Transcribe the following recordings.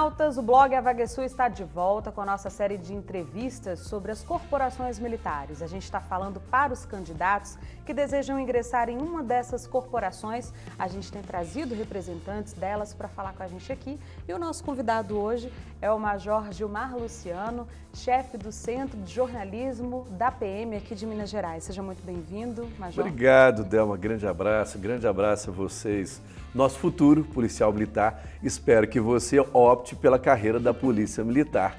internautas, o blog Avagueçu está de volta com a nossa série de entrevistas sobre as corporações militares. A gente está falando para os candidatos que desejam ingressar em uma dessas corporações. A gente tem trazido representantes delas para falar com a gente aqui. E o nosso convidado hoje é o Major Gilmar Luciano, chefe do Centro de Jornalismo da PM aqui de Minas Gerais. Seja muito bem-vindo, Major. Obrigado, Delma. Grande abraço a vocês. Nosso futuro policial militar, espero que você opte pela carreira da Polícia Militar.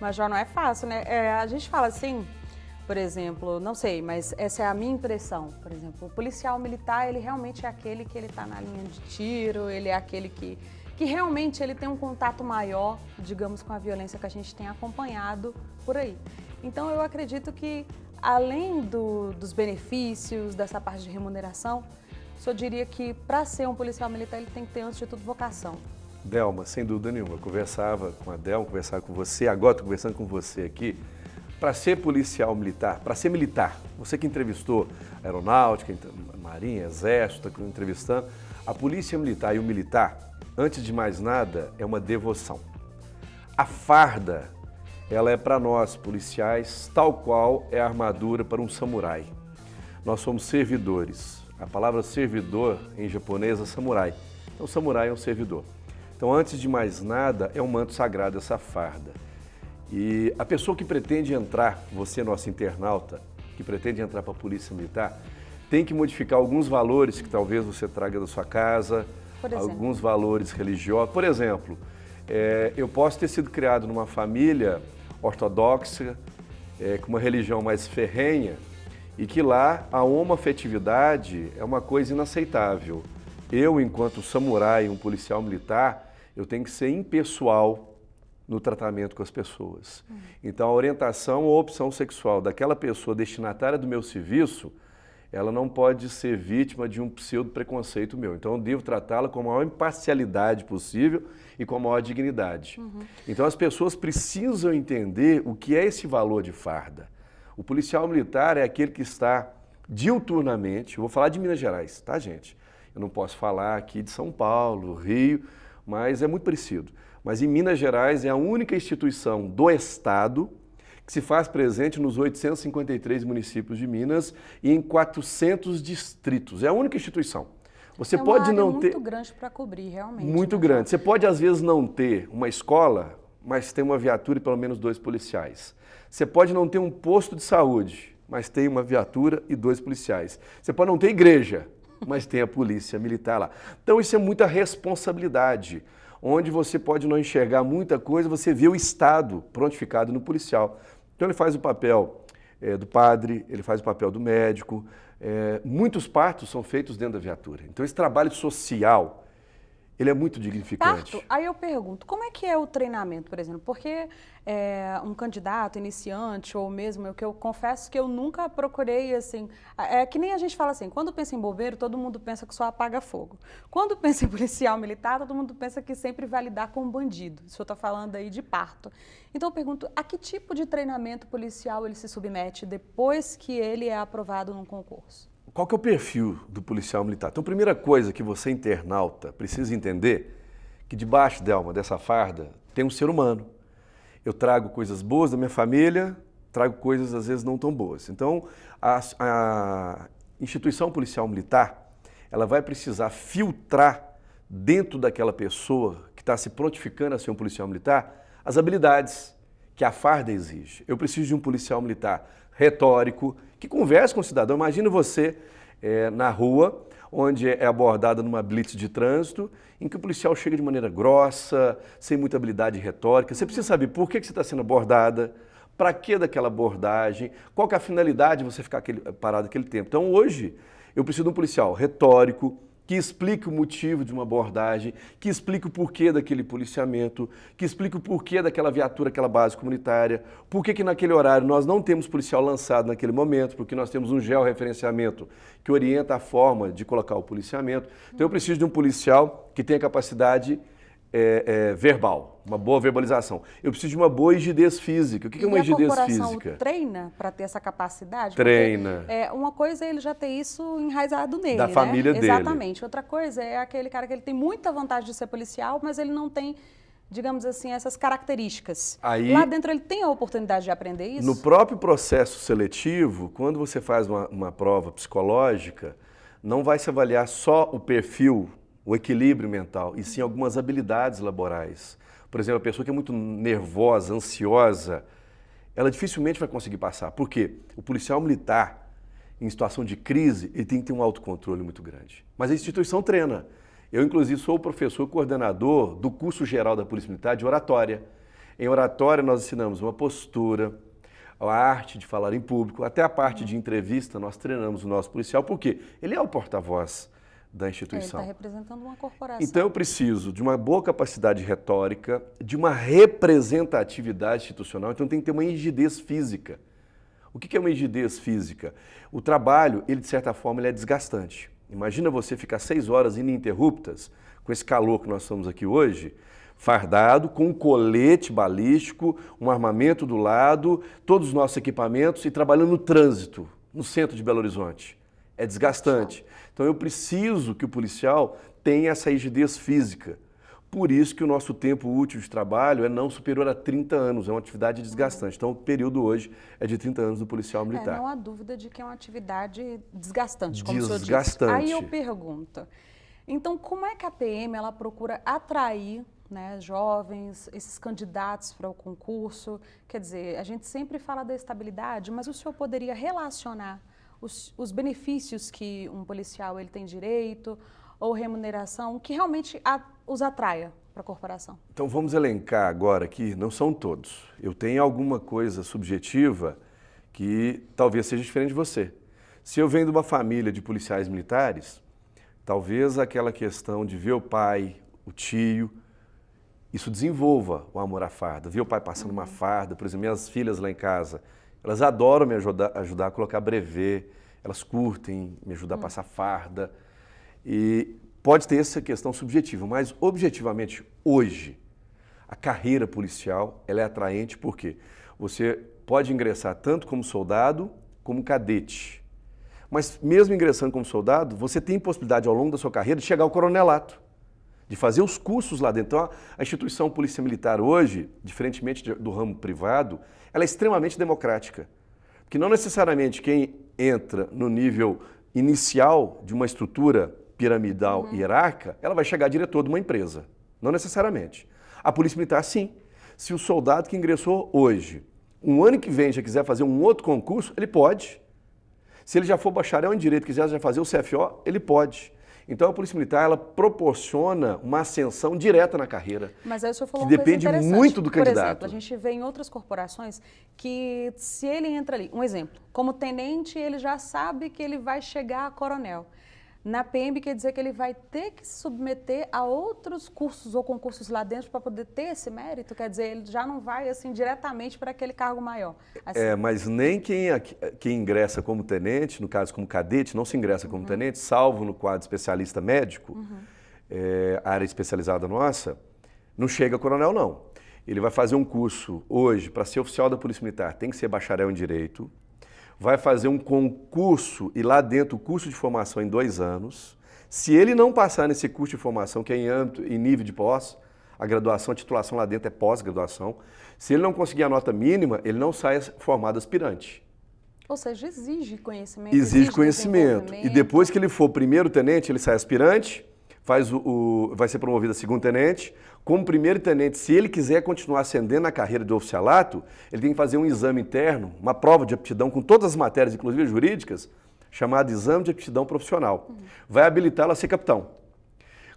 Major, não é fácil, né? A gente fala assim, por exemplo, não sei, mas essa é a minha impressão. Por exemplo, o policial militar, ele realmente é aquele que ele está na linha de tiro, ele é aquele que realmente ele tem um contato maior, digamos, com a violência que a gente tem acompanhado por aí. Então, eu acredito que, além dos benefícios, dessa parte de remuneração, eu diria que, para ser um policial militar, ele tem que ter, antes de tudo, vocação. Delma, sem dúvida nenhuma. Eu conversava com a Delma, conversava com você, agora estou conversando com você aqui. Para ser policial militar, para ser militar, você que entrevistou aeronáutica, marinha, exército, está entrevistando, a polícia militar e o militar, antes de mais nada, é uma devoção. A farda, ela é para nós, policiais, tal qual é a armadura para um samurai. Nós somos servidores. A palavra servidor, em japonês, é samurai. Então, samurai é um servidor. Então, antes de mais nada, é um manto sagrado essa farda. E a pessoa que pretende entrar, você, nosso internauta, que pretende entrar para a Polícia Militar, tem que modificar alguns valores que talvez você traga da sua casa, alguns valores religiosos. Por exemplo, eu posso ter sido criado numa família ortodoxa, com uma religião mais ferrenha, e que lá a homoafetividade é uma coisa inaceitável. Eu, enquanto samurai, um policial militar, eu tenho que ser impessoal no tratamento com as pessoas. Então, a orientação ou opção sexual daquela pessoa destinatária do meu serviço, ela não pode ser vítima de um pseudo-preconceito meu. Então, eu devo tratá-la com a maior imparcialidade possível e com a maior dignidade. Então, as pessoas precisam entender o que é esse valor de farda. O policial militar é aquele que está diuturnamente, eu vou falar de Minas Gerais, tá, gente? Eu não posso falar aqui de São Paulo, Rio, mas é muito parecido. Mas em Minas Gerais é a única instituição do Estado que se faz presente nos 853 municípios de Minas e em 400 distritos. É a única instituição. Você pode não ter... muito grande para cobrir, realmente. Muito grande. Você pode, às vezes, não ter uma escola, mas tem uma viatura e pelo menos 2 policiais. Você pode não ter um posto de saúde, mas tem uma viatura e 2 policiais. Você pode não ter igreja, mas tem a polícia militar lá. Então isso é muita responsabilidade, onde você pode não enxergar muita coisa, você vê o Estado prontificado no policial. Então ele faz o papel do padre, ele faz o papel do médico, muitos partos são feitos dentro da viatura. Então esse trabalho social, ele é muito dignificante. Parto, aí eu pergunto, como é que é o treinamento, por exemplo? Porque um candidato iniciante, ou mesmo eu confesso que eu nunca procurei, assim, é que nem a gente fala assim, quando pensa em bombeiro, todo mundo pensa que só apaga fogo. Quando pensa em policial militar, todo mundo pensa que sempre vai lidar com um bandido. Se eu estou falando aí de parto. Então eu pergunto, a que tipo de treinamento policial ele se submete depois que ele é aprovado num concurso? Qual que é o perfil do policial militar? Então, a primeira coisa que você, internauta, precisa entender que debaixo, Delma, dessa farda, tem um ser humano. Eu trago coisas boas da minha família, trago coisas, às vezes, não tão boas. Então, a instituição policial militar, ela vai precisar filtrar dentro daquela pessoa que está se prontificando a ser um policial militar, as habilidades que a farda exige. Eu preciso de um policial militar retórico, que converse com o cidadão. Imagina você na rua, onde é abordada numa blitz de trânsito, em que o policial chega de maneira grossa, sem muita habilidade retórica. Você precisa saber por que você está sendo abordada, para que daquela abordagem, qual que é a finalidade de você ficar parado aquele tempo. Então hoje, eu preciso de um policial retórico, que explique o motivo de uma abordagem, que explique o porquê daquele policiamento, que explique o porquê daquela viatura, aquela base comunitária, por que naquele horário nós não temos policial lançado naquele momento, porque nós temos um georreferenciamento que orienta a forma de colocar o policiamento. Então eu preciso de um policial que tenha capacidade verbal, uma boa verbalização. Eu preciso de uma boa rigidez física. O que é uma rigidez física? A corporação treina para ter essa capacidade? Treina. Uma coisa é ele já ter isso enraizado nele, da família dele. Exatamente. Outra coisa é aquele cara que ele tem muita vontade de ser policial, mas ele não tem digamos assim, essas características. Aí, lá dentro ele tem a oportunidade de aprender isso? no próprio processo seletivo, quando você faz uma prova psicológica, não vai se avaliar só o perfil, o equilíbrio mental, e sim algumas habilidades laborais. Por exemplo, a pessoa que é muito nervosa, ansiosa, ela dificilmente vai conseguir passar. Por quê? O policial militar, em situação de crise, ele tem que ter um autocontrole muito grande. Mas a instituição treina. Eu, inclusive, sou o professor coordenador do curso geral da Polícia Militar de oratória. Em oratória, nós ensinamos uma postura, a arte de falar em público, até a parte de entrevista, nós treinamos o nosso policial, porque ele é o porta-voz da instituição. Ele está representando uma corporação. Então eu preciso de uma boa capacidade retórica, de uma representatividade institucional, então tem que ter uma rigidez física. O que é uma rigidez física? O trabalho, ele de certa forma, ele é desgastante. Imagina você ficar 6 horas ininterruptas, com esse calor que nós estamos aqui hoje, fardado, com um colete balístico, um armamento do lado, todos os nossos equipamentos e trabalhando no trânsito, no centro de Belo Horizonte. É desgastante. Então eu preciso que o policial tenha essa rigidez física. Por isso que o nosso tempo útil de trabalho é não superior a 30 anos, é uma atividade desgastante. Então o período hoje é de 30 anos do policial militar. Não há dúvida de que é uma atividade desgastante, como o senhor disse. Desgastante. Aí eu pergunto, então como é que a PM ela procura atrair, né, jovens, esses candidatos para o concurso? Quer dizer, a gente sempre fala da estabilidade, mas o senhor poderia relacionar os benefícios que um policial ele tem direito, ou remuneração, que realmente os atraia para a corporação? Então vamos elencar agora aqui, não são todos. Eu tenho alguma coisa subjetiva que talvez seja diferente de você. Se eu venho de uma família de policiais militares, talvez aquela questão de ver o pai, o tio, isso desenvolva o amor à farda. Ver o pai passando uma farda, por exemplo, minhas filhas lá em casa, elas adoram me ajudar a colocar brevê, elas curtem me ajudar a passar farda. E pode ter essa questão subjetiva, mas objetivamente hoje a carreira policial ela é atraente porque você pode ingressar tanto como soldado como cadete. Mas mesmo ingressando como soldado, você tem possibilidade ao longo da sua carreira de chegar ao coronelato, de fazer os cursos lá dentro. Então, a instituição Polícia Militar hoje, diferentemente do ramo privado, ela é extremamente democrática. Porque não necessariamente quem entra no nível inicial de uma estrutura piramidal hierárquica, ela vai chegar a diretor de uma empresa. Não necessariamente. A Polícia Militar, sim. Se o soldado que ingressou hoje, um ano que vem, já quiser fazer um outro concurso, ele pode. Se ele já for bacharel em Direito e quiser já fazer o CFO, ele pode. Então a Polícia Militar, ela proporciona uma ascensão direta na carreira. Mas aí o senhor falou que uma coisa depende interessante. muito do candidato. Por exemplo, a gente vê em outras corporações que se ele entra ali, um exemplo, como tenente, ele já sabe que ele vai chegar a coronel. Na PM quer dizer que ele vai ter que se submeter a outros cursos ou concursos lá dentro para poder ter esse mérito? Quer dizer, ele já não vai assim diretamente para aquele cargo maior. Assim. Mas nem quem ingressa como tenente, no caso como cadete, não se ingressa como tenente, salvo no quadro especialista médico, área especializada nossa, não chega a coronel não. Ele vai fazer um curso hoje para ser oficial da Polícia Militar, tem que ser bacharel em Direito, vai fazer um concurso e lá dentro o curso de formação em 2 anos. Se ele não passar nesse curso de formação, que é em nível de pós, a graduação, a titulação lá dentro é pós-graduação, se ele não conseguir a nota mínima, ele não sai formado aspirante. Ou seja, exige conhecimento. Exige conhecimento. E depois que ele for primeiro tenente, ele sai aspirante, vai ser promovido a segundo tenente. Como primeiro tenente, se ele quiser continuar ascendendo na carreira de oficialato, ele tem que fazer um exame interno, uma prova de aptidão com todas as matérias, inclusive jurídicas, chamado Exame de Aptidão Profissional. Vai habilitá-lo a ser capitão.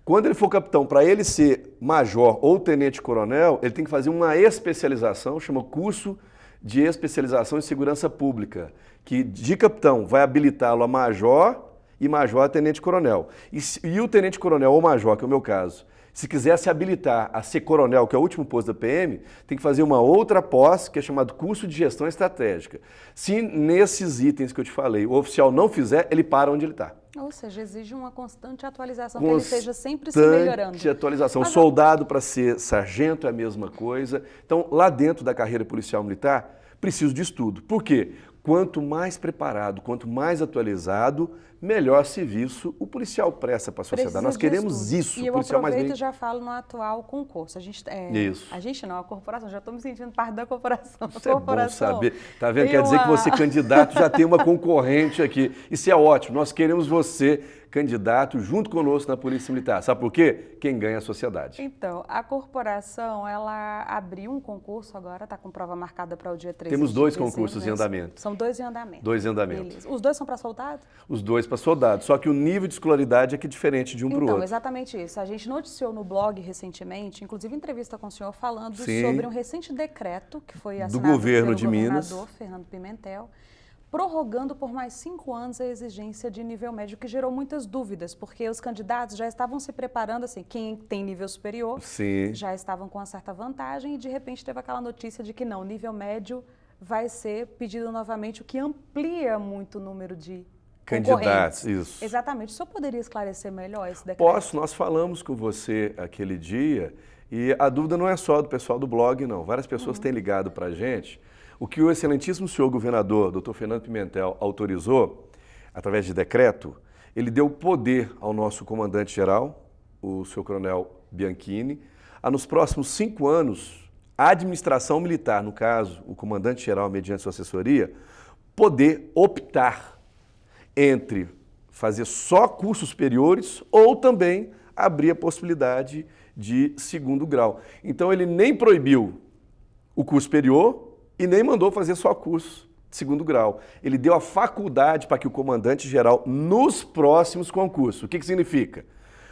Quando ele for capitão, para ele ser major ou tenente-coronel, ele tem que fazer uma especialização, chama Curso de Especialização em Segurança Pública, que de capitão vai habilitá-lo a major e major a tenente-coronel. E o tenente-coronel ou major, que é o meu caso, se quiser se habilitar a ser coronel, que é o último posto da PM, tem que fazer uma outra pós, que é chamado Curso de Gestão Estratégica. Se nesses itens que eu te falei, o oficial não fizer, ele para onde ele está. Ou seja, exige uma constante atualização, que ele esteja sempre se melhorando. Constante atualização. O soldado, para ser sargento, é a mesma coisa. Então, lá dentro da carreira policial militar, preciso de estudo. Por quê? Quanto mais preparado, quanto mais atualizado, melhor serviço o policial presta para a sociedade. Nós queremos isso. E eu aproveito e já falo no atual concurso. Isso. A gente não, a corporação, já estou me sentindo parte da corporação. Isso é bom saber. Tá vendo? Quer dizer que você, candidato, já tem uma concorrente aqui. Isso é ótimo. Nós queremos você, candidato, junto conosco na Polícia Militar. Sabe por quê? Quem ganha é a sociedade. Então, a corporação, ela abriu um concurso agora, está com prova marcada para o dia 13 Temos 2 de dezembro. concursos em andamento. São 2 em andamento. 2 em andamento. Beleza. Os 2 são para soldado? Os 2 para soldado. Só que o nível de escolaridade é que é diferente de um para o outro. Então, exatamente isso. A gente noticiou no blog recentemente, inclusive entrevista com o senhor, falando Sim. sobre um recente decreto que foi assinado do governo pelo de Minas, governador Fernando Pimentel, prorrogando por mais 5 anos a exigência de nível médio, que gerou muitas dúvidas, porque os candidatos já estavam se preparando, assim, quem tem nível superior, Sim. já estavam com uma certa vantagem, e de repente teve aquela notícia de que não, nível médio vai ser pedido novamente, o que amplia muito o número de candidatos. Isso. Exatamente. O senhor poderia esclarecer melhor esse decreto? Posso, nós falamos com você aquele dia, e a dúvida não é só do pessoal do blog, não. Várias pessoas têm ligado para a gente. O que o excelentíssimo senhor governador, doutor Fernando Pimentel, autorizou, através de decreto, ele deu poder ao nosso comandante-geral, o senhor coronel Bianchini, a nos próximos 5 anos, a administração militar, no caso, o comandante-geral, mediante sua assessoria, poder optar entre fazer só cursos superiores ou também abrir a possibilidade de 2º grau. Então, ele nem proibiu o curso superior e nem mandou fazer só curso de 2º grau. Ele deu a faculdade para que o comandante-geral, nos próximos concursos, o que significa?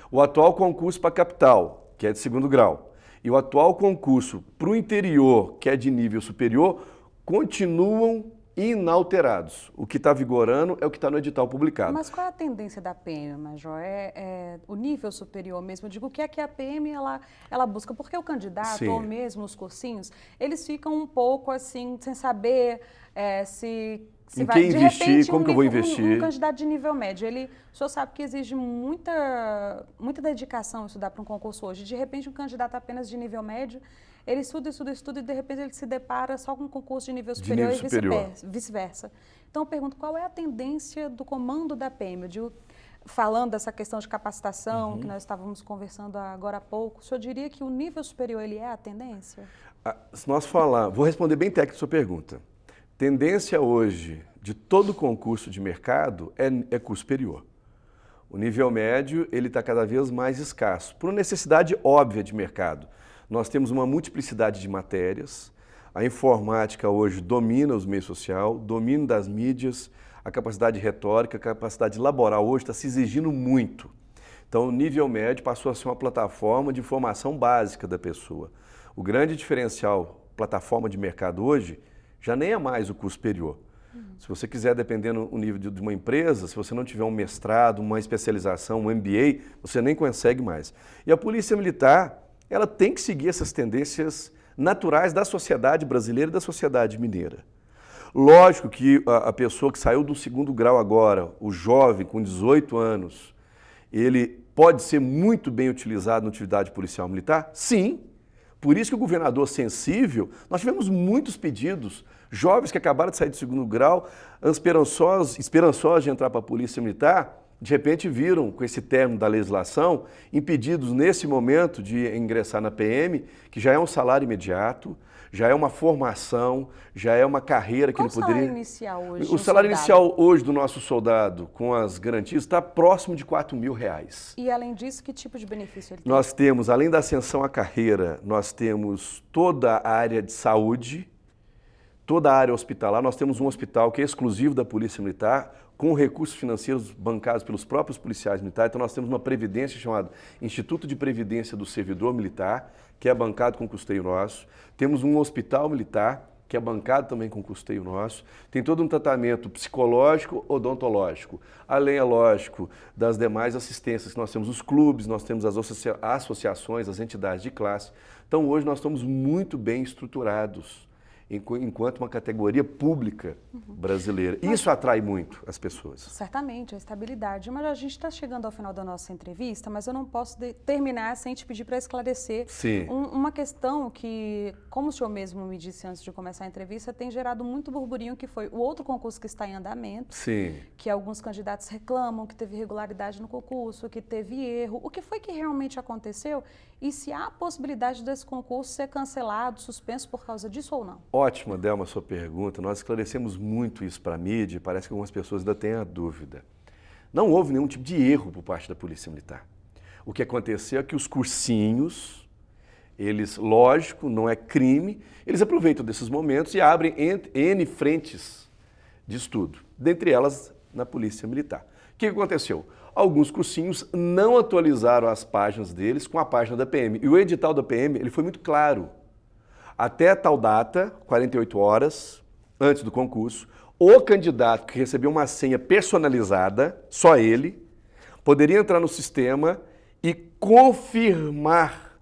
O atual concurso para a capital, que é de 2º grau, e o atual concurso para o interior, que é de nível superior, continuam inalterados. O que está vigorando é o que está no edital publicado. Mas qual é a tendência da PM, Major? É o nível superior mesmo? Eu digo, o que é que a PM ela busca? Porque o candidato, Sim. ou mesmo os cursinhos, eles ficam um pouco assim, sem saber se em vai... quem De investir, repente, como que eu vou investir? Um candidato de nível médio, o senhor sabe que exige muita dedicação estudar para um concurso hoje. De repente, um candidato apenas de nível médio, ele estuda e de repente ele se depara só com um concurso de nível superior e vice-versa. Então eu pergunto, qual é a tendência do comando da PM? Eu digo, falando dessa questão de capacitação, que nós estávamos conversando agora há pouco, o senhor diria que o nível superior ele é a tendência? Se nós vou responder bem técnico a sua pergunta. Tendência hoje de todo concurso de mercado é curso superior. O nível médio ele está cada vez mais escasso, por necessidade óbvia de mercado. Nós temos uma multiplicidade de matérias, a informática hoje domina os meios sociais, domínio das mídias, a capacidade retórica, a capacidade laboral hoje está se exigindo muito. Então, o nível médio passou a ser uma plataforma de formação básica da pessoa. O grande diferencial, plataforma de mercado hoje, já nem é mais o curso superior. Se você quiser, dependendo do nível de uma empresa, se você não tiver um mestrado, uma especialização, um MBA, você nem consegue mais. E a Polícia Militar, ela tem que seguir essas tendências naturais da sociedade brasileira e da sociedade mineira. Lógico que a pessoa que saiu do 2º grau agora, o jovem com 18 anos, ele pode ser muito bem utilizado na atividade policial militar? Sim. Por isso que o governador sensível, nós tivemos muitos pedidos, jovens que acabaram de sair do 2º grau, esperançosos de entrar para a Polícia Militar, de repente viram, com esse termo da legislação, impedidos nesse momento de ingressar na PM, que já é um salário imediato, já é uma formação, já é uma carreira que ele poderia... Qual o salário inicial hoje? O salário inicial hoje do nosso soldado, com as garantias, está próximo de R$4.000. E além disso, que tipo de benefício ele tem? Nós temos, além da ascensão à carreira, nós temos toda a área de saúde, toda a área hospitalar. Nós temos um hospital que é exclusivo da Polícia Militar, com recursos financeiros bancados pelos próprios policiais militares. Então nós temos uma previdência chamada Instituto de Previdência do Servidor Militar, que é bancado com custeio nosso. Temos um hospital militar, que é bancado também com custeio nosso. Tem todo um tratamento psicológico, odontológico. Além, é lógico, das demais assistências que nós temos, os clubes, nós temos as associações, as entidades de classe. Então hoje nós estamos muito bem estruturados enquanto uma categoria pública brasileira. Isso atrai muito as pessoas. Certamente, a estabilidade. Mas a gente está chegando ao final da nossa entrevista, mas eu não posso terminar sem te pedir para esclarecer uma questão que, como o senhor mesmo me disse antes de começar a entrevista, tem gerado muito burburinho, que foi o outro concurso que está em andamento, que alguns candidatos reclamam que teve irregularidade no concurso, que teve erro. O que foi que realmente aconteceu e se há a possibilidade desse concurso ser cancelado, suspenso por causa disso ou não? Ótima, Delma, a sua pergunta. Nós esclarecemos muito isso para a mídia e parece que algumas pessoas ainda têm a dúvida. Não houve nenhum tipo de erro por parte da Polícia Militar. O que aconteceu é que os cursinhos, eles, lógico, não é crime, eles aproveitam desses momentos e abrem N frentes de estudo, dentre elas na Polícia Militar. O que aconteceu? Alguns cursinhos não atualizaram as páginas deles com a página da PM. E o edital da PM ele foi muito claro. Até tal data, 48 horas antes do concurso, o candidato que recebeu uma senha personalizada, só ele, poderia entrar no sistema e confirmar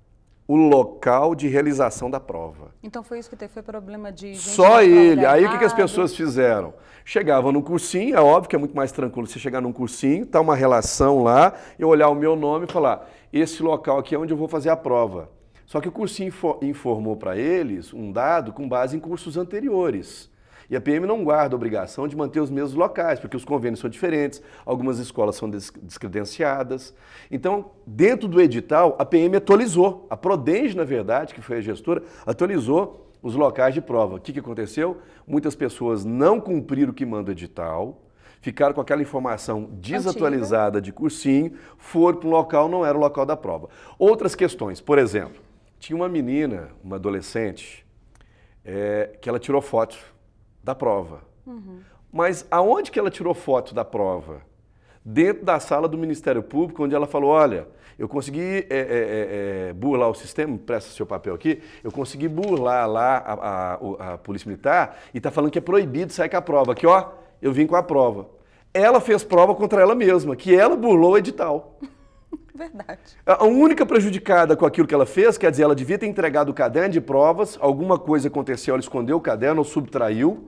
o local de realização da prova. Então foi isso que teve, foi problema de gente só ele. Aí o que as pessoas fizeram? Chegavam num cursinho, é óbvio que é muito mais tranquilo você chegar num cursinho, tá uma relação lá, eu olhar o meu nome e falar, esse local aqui é onde eu vou fazer a prova. Só que o cursinho informou para eles um dado com base em cursos anteriores. E a PM não guarda a obrigação de manter os mesmos locais, porque os convênios são diferentes, algumas escolas são descredenciadas. Então, dentro do edital, a PM atualizou. A Prodenge, na verdade, que foi a gestora, atualizou os locais de prova. O que aconteceu? Muitas pessoas não cumpriram o que manda o edital, ficaram com aquela informação desatualizada de cursinho, foram para um local, não era o local da prova. Outras questões, por exemplo, tinha uma menina, uma adolescente, que ela tirou foto da prova. Mas aonde que ela tirou foto da prova? Dentro da sala do Ministério Público, onde ela falou, olha, eu consegui burlar o sistema, presta seu papel aqui, eu consegui burlar lá a Polícia Militar e está falando que é proibido sair com a prova. Aqui, ó, eu vim com a prova. Ela fez prova contra ela mesma, que ela burlou o edital. Verdade. A única prejudicada com aquilo que ela fez, quer dizer, ela devia ter entregado o caderno de provas, alguma coisa aconteceu, ela escondeu o caderno ou subtraiu,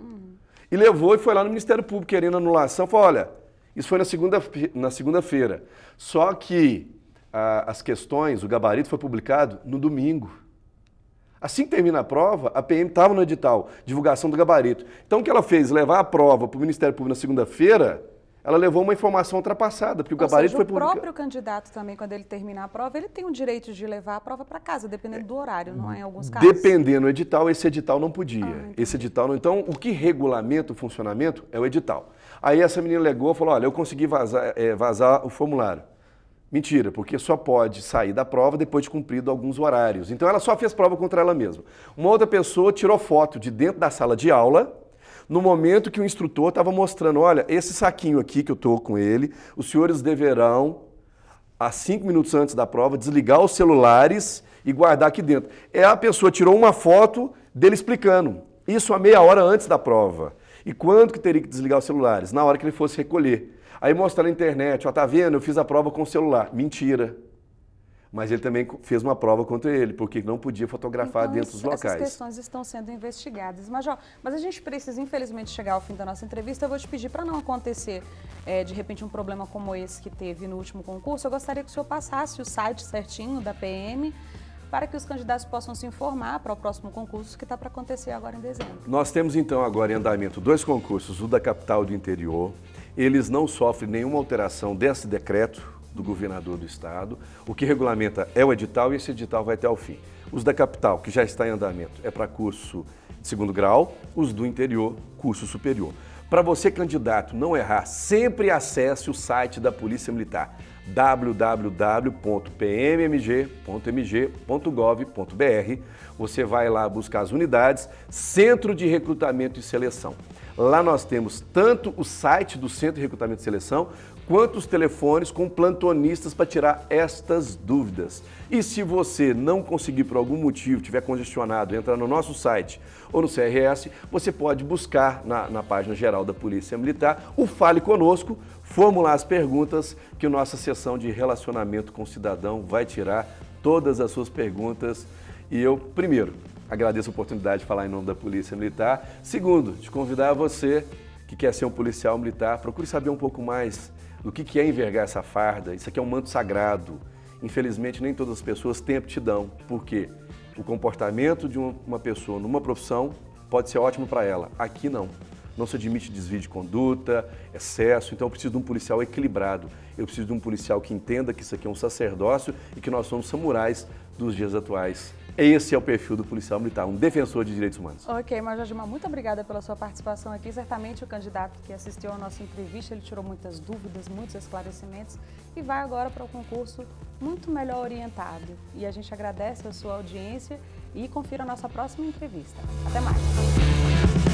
e levou e foi lá no Ministério Público querendo anulação, falou, olha, isso foi na segunda-feira, só que as questões, o gabarito foi publicado no domingo. Assim que termina a prova, a PM estava no edital, divulgação do gabarito. Então o que ela fez? Levar a prova para o Ministério Público na segunda-feira, ela levou uma informação ultrapassada, porque o gabarito foi publicado. O próprio candidato também, quando ele terminar a prova, ele tem o direito de levar a prova para casa, dependendo do horário, não é? Em alguns casos. Dependendo do edital, esse edital não podia. Esse edital não. Então, o que regulamenta o funcionamento é o edital. Aí essa menina legou e falou, olha, eu consegui vazar o formulário. Mentira, porque só pode sair da prova depois de cumprido alguns horários. Então, ela só fez prova contra ela mesma. Uma outra pessoa tirou foto de dentro da sala de aula, no momento que o instrutor estava mostrando, olha, esse saquinho aqui que eu estou com ele, os senhores deverão, há 5 minutos antes da prova, desligar os celulares e guardar aqui dentro. A pessoa tirou uma foto dele explicando, isso a meia hora antes da prova. E quando que teria que desligar os celulares? Na hora que ele fosse recolher. Aí mostra na internet, ó, tá vendo? Eu fiz a prova com o celular. Mentira. Mas ele também fez uma prova contra ele, porque não podia fotografar dentro dos locais. Essas questões estão sendo investigadas. Major, mas a gente precisa, infelizmente, chegar ao fim da nossa entrevista. Eu vou te pedir, para não acontecer, de repente, um problema como esse que teve no último concurso, eu gostaria que o senhor passasse o site certinho da PM, para que os candidatos possam se informar para o próximo concurso que está para acontecer agora em dezembro. Nós temos, então, agora em andamento 2 concursos, o da capital e do interior. Eles não sofrem nenhuma alteração desse decreto do governador do estado. O que regulamenta é o edital e esse edital vai até o fim. Os da capital, que já está em andamento, é para curso de 2º grau, os do interior, curso superior. Para você, candidato, não errar, sempre acesse o site da Polícia Militar, www.pmmg.mg.gov.br. Você vai lá buscar as unidades, Centro de Recrutamento e Seleção. Lá nós temos tanto o site do Centro de Recrutamento e Seleção, quanto os telefones com plantonistas para tirar estas dúvidas. E se você não conseguir por algum motivo, estiver congestionado, entrar no nosso site ou no CRS, você pode buscar na página geral da Polícia Militar o Fale Conosco, formular as perguntas que a nossa seção de relacionamento com o cidadão vai tirar todas as suas perguntas. E eu, primeiro, agradeço a oportunidade de falar em nome da Polícia Militar. Segundo, te convidar você que quer ser um policial militar, procure saber um pouco mais do que é envergar essa farda. Isso aqui é um manto sagrado. Infelizmente, nem todas as pessoas têm aptidão. Por quê? O comportamento de uma pessoa numa profissão pode ser ótimo para ela. Aqui não. Não se admite desvio de conduta, excesso, então eu preciso de um policial equilibrado. Eu preciso de um policial que entenda que isso aqui é um sacerdócio e que nós somos samurais dos dias atuais. Esse é o perfil do policial militar, um defensor de direitos humanos. Ok, Major Gilmar, muito obrigada pela sua participação aqui. Certamente o candidato que assistiu à nossa entrevista, ele tirou muitas dúvidas, muitos esclarecimentos e vai agora para o concurso muito melhor orientado. E a gente agradece a sua audiência e confira a nossa próxima entrevista. Até mais!